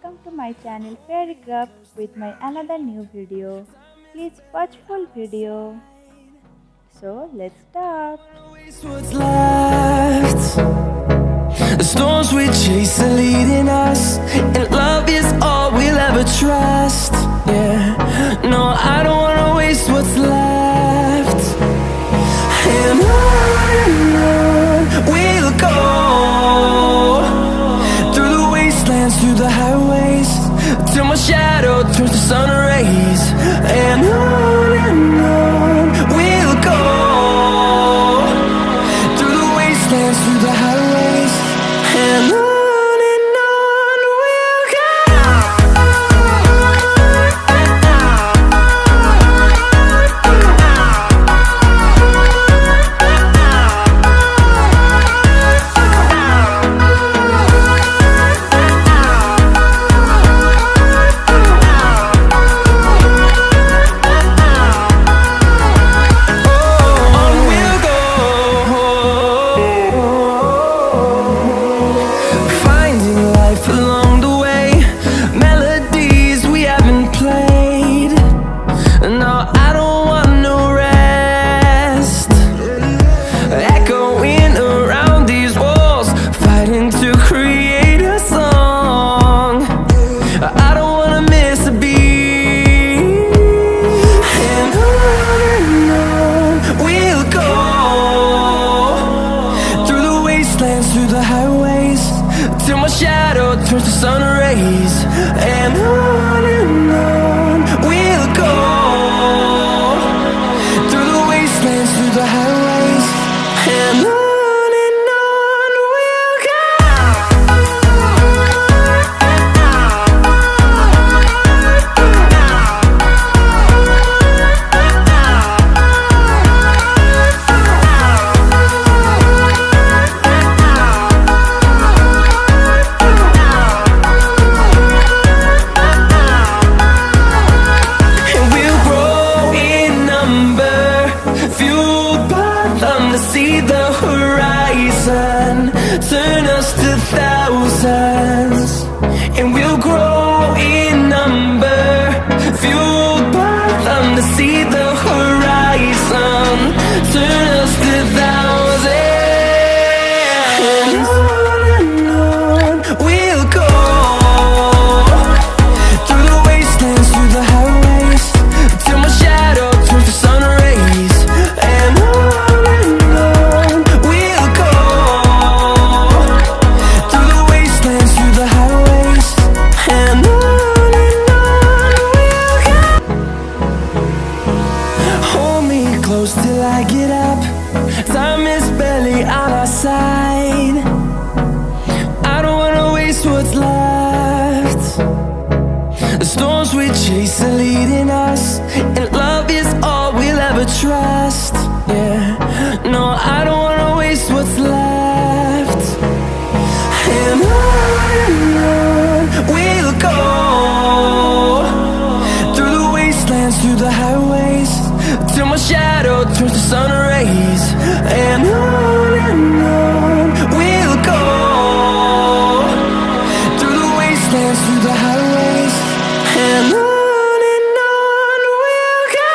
welcome to my channel Fairycraft with my another new video. Please watch full video. So let's start. What's left? The storms we chase are leading us, and love is all we'll ever trust. Yeah, no, I don't wanna waste what's left. And on we'll go, through the wastelands, through the highways, till my shadow turns to sun rays. And on we'll go, through the wastelands, through the highways, and on we'll go. Through the highways, till my shadow turns to sun rays. And on we'll go, through the wastelands, through the highways, and on we'll go. To see the horizon turn us to thousands, and we'll grow in number, fueled by them. To see the horizon turn us to thousands, and on we'll go, through the wastelands, through the highways, till my shadow turns to sun rays. And close till I get up, time is barely on our side. I don't wanna waste what's left. The storms we chase are leading us, and love is all we'll ever trust. Yeah, no, I don't wanna waste what's left. And on we'll go, through the wastelands, through the highways, till my shadow turns to sun rays. And on we'll go, through the wastelands, through the highways, and on we'll go.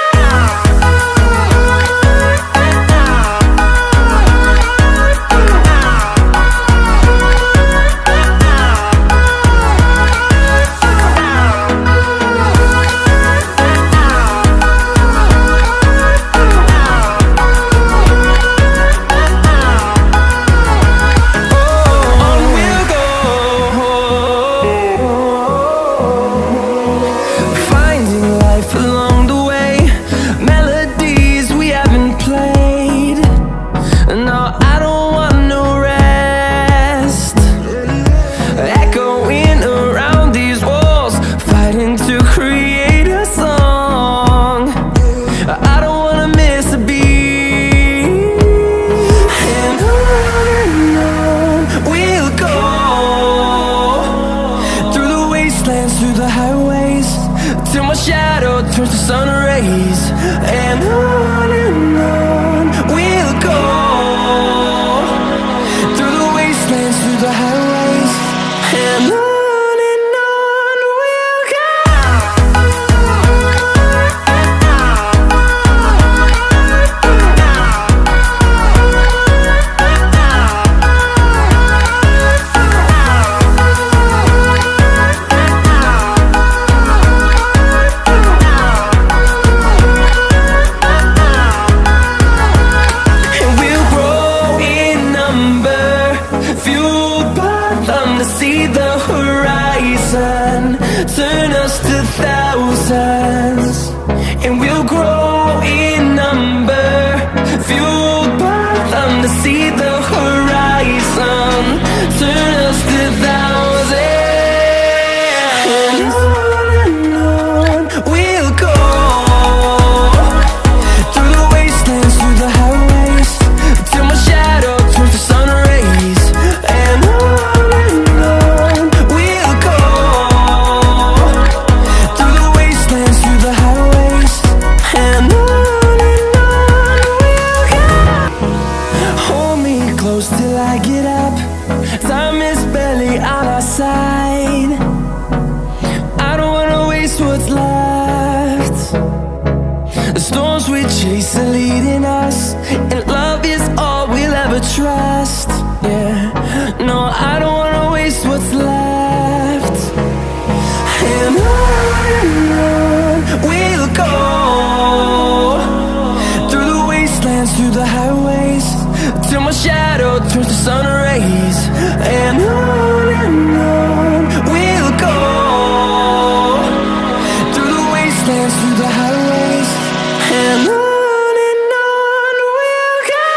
fueled by them to see the horizon, turn us to thousands. And on we'll go, through the wastelands, through the highways, till my shadow turns to sun rays. And on we'll go, through the wastelands, through the highways. And on we'll go. Hold me close till I get up. Time is barely on our side. I don't wanna waste what's left. The storms we chase are leading us, and love is all we'll ever trust. Yeah, no, I don't wanna waste what's left. And on we'll go, through the wastelands, through the highways, till my shadow turns to sun rays. And on we'll go, through the wastelands, through the highways. And on we'll go.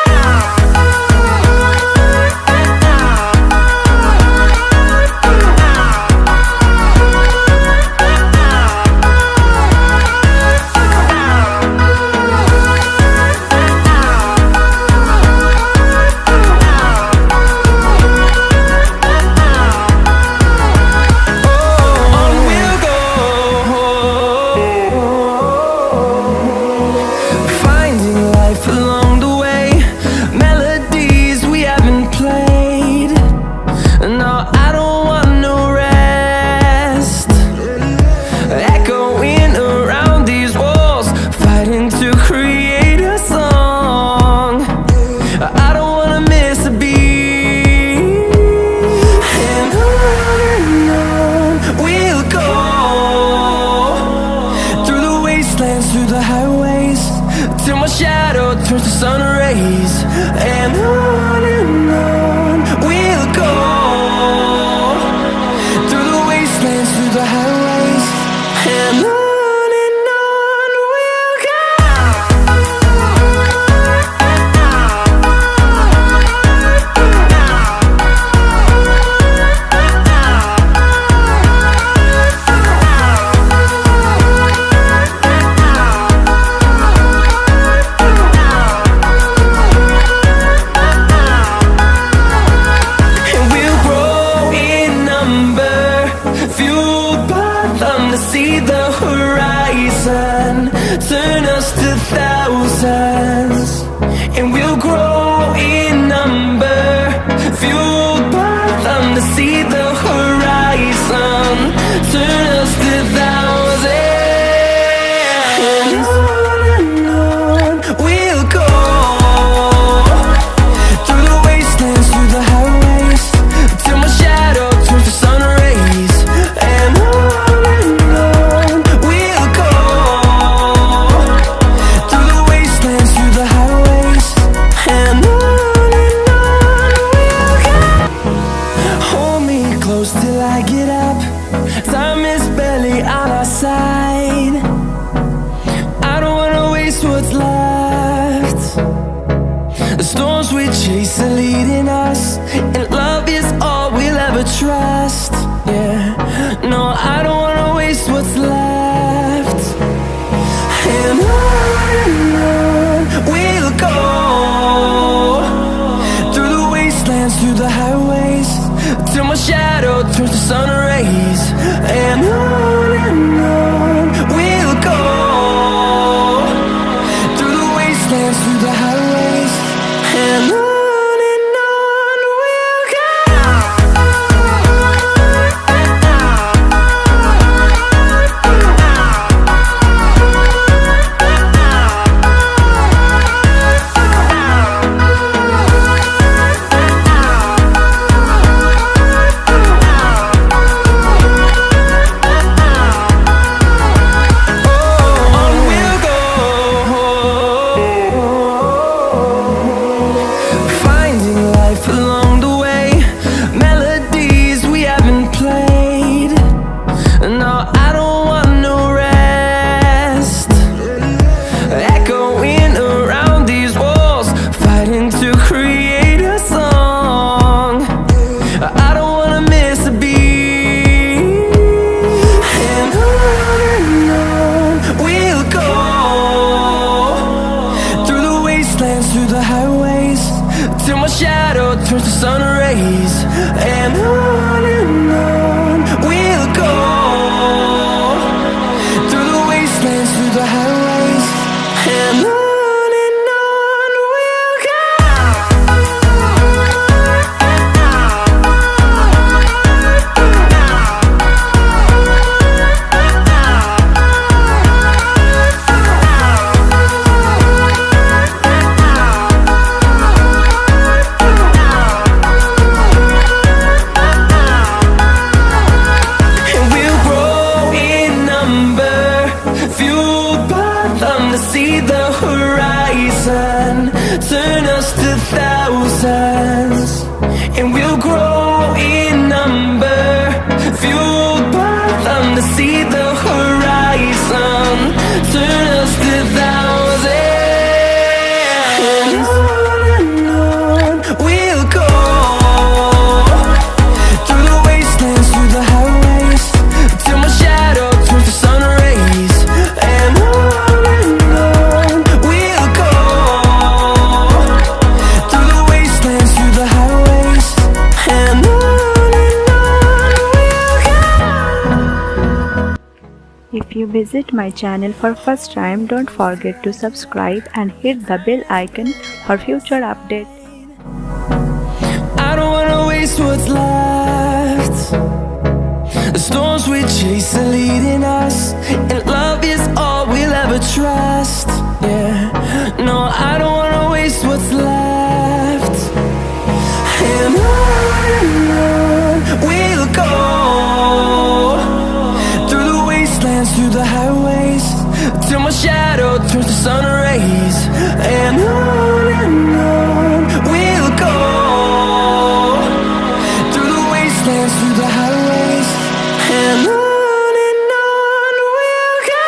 On we'll go, finding life along the way, melodies we haven't played. No, I don't want no rest, echoing around these walls, fighting to create a song. I don't wanna miss a beat. And on we'll go, through the wastelands, through the highways, till my shadow turns to sun rays. And on we'll go, through the wastelands, through the highways. And on we'll go. And we'll grow in number, fueled by them to see the horizon, turn us to thousands. And we'll grow in number, fueled by them to see the horizon, turn us to thousands. And on we'll go, through the wastelands, through the highways, till my shadow turns to sun rays. And on we'll go, through the wastelands, through the highways. And on we'll go. Hold me close till I get up. Time is barely on our side. I don't wanna waste what's left. The storms we chase are leading us, and love is all we'll ever trust. Yeah, no, I don't wanna waste what's left. And on we'll go, through the wastelands, through the highways, till my shadow turns to sun rays. And on we'll go, through the wastelands, through the highways. And on we'll go. wastelands, through the highways, till my shadow turns to sun rays. And on we'll go, through the wastelands, through the highways, and on we'll go. And we'll grow in number, fueled by them to see the horizon, turn us to thousands. And we'll grow in number, fueled by them to see the horizon, turn us to thousands. And on we'll go, through the wastelands, through the highways, till my shadow turns to sun rays. And on we'll go, through the wastelands, through the highways, and on we'll go. If you visit my channel for first time, don't forget to subscribe and hit the bell icon for future updates. I don't wanna waste what's left. The storms we chase are leading us, and love is all we'll ever trust. Yeah, no, I don't wanna waste what's left. And on we'll go, through the wastelands, through the highways, till my shadow turns to sun rays. And on we'll go, through the wastelands, through the highways, and on we'll go.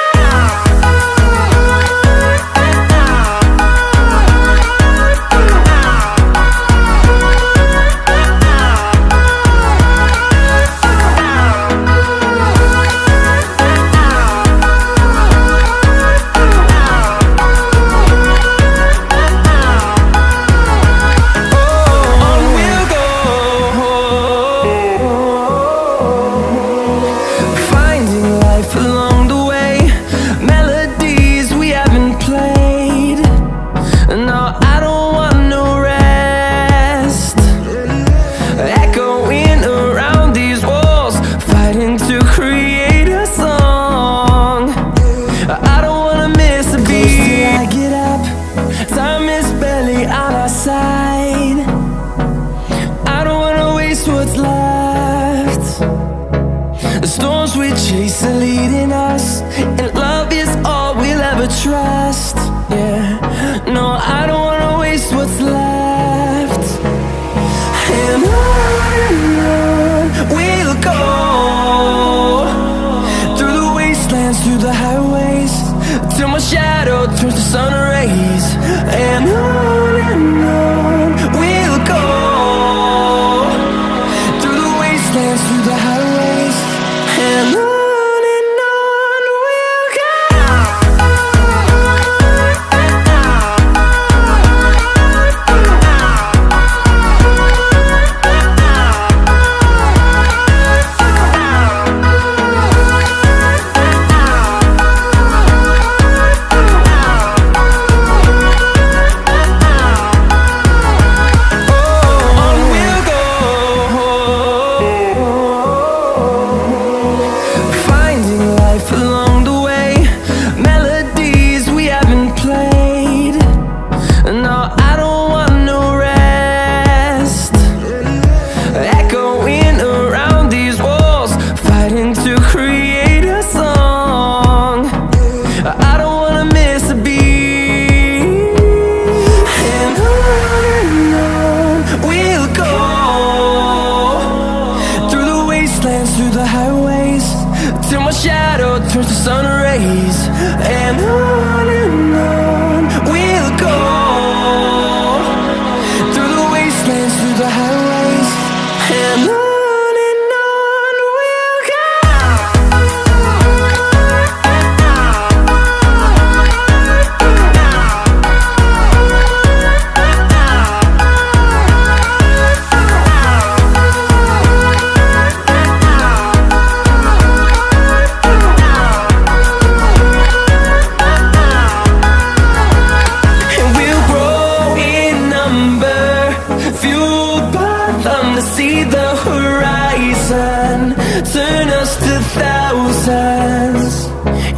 see the horizon, turn us to thousands,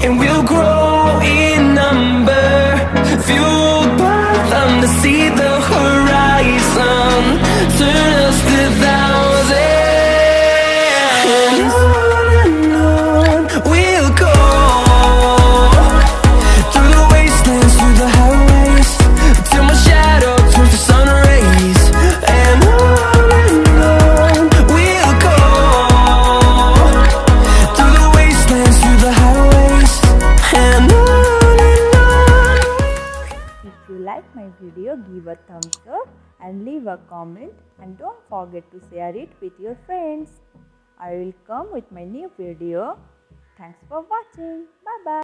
and we'll grow in number, fueled by them to see the horizon, turn us to thousands. And on we'll go, through the wastelands, through the highways, till my shadow turns to sun rays. And on we'll go, through the wastelands, through the highways, and on. If you like my video, give a thumbs up and leave a comment, and don't forget to share it with your friends. I will come with my new video. Thanks for watching. Bye bye.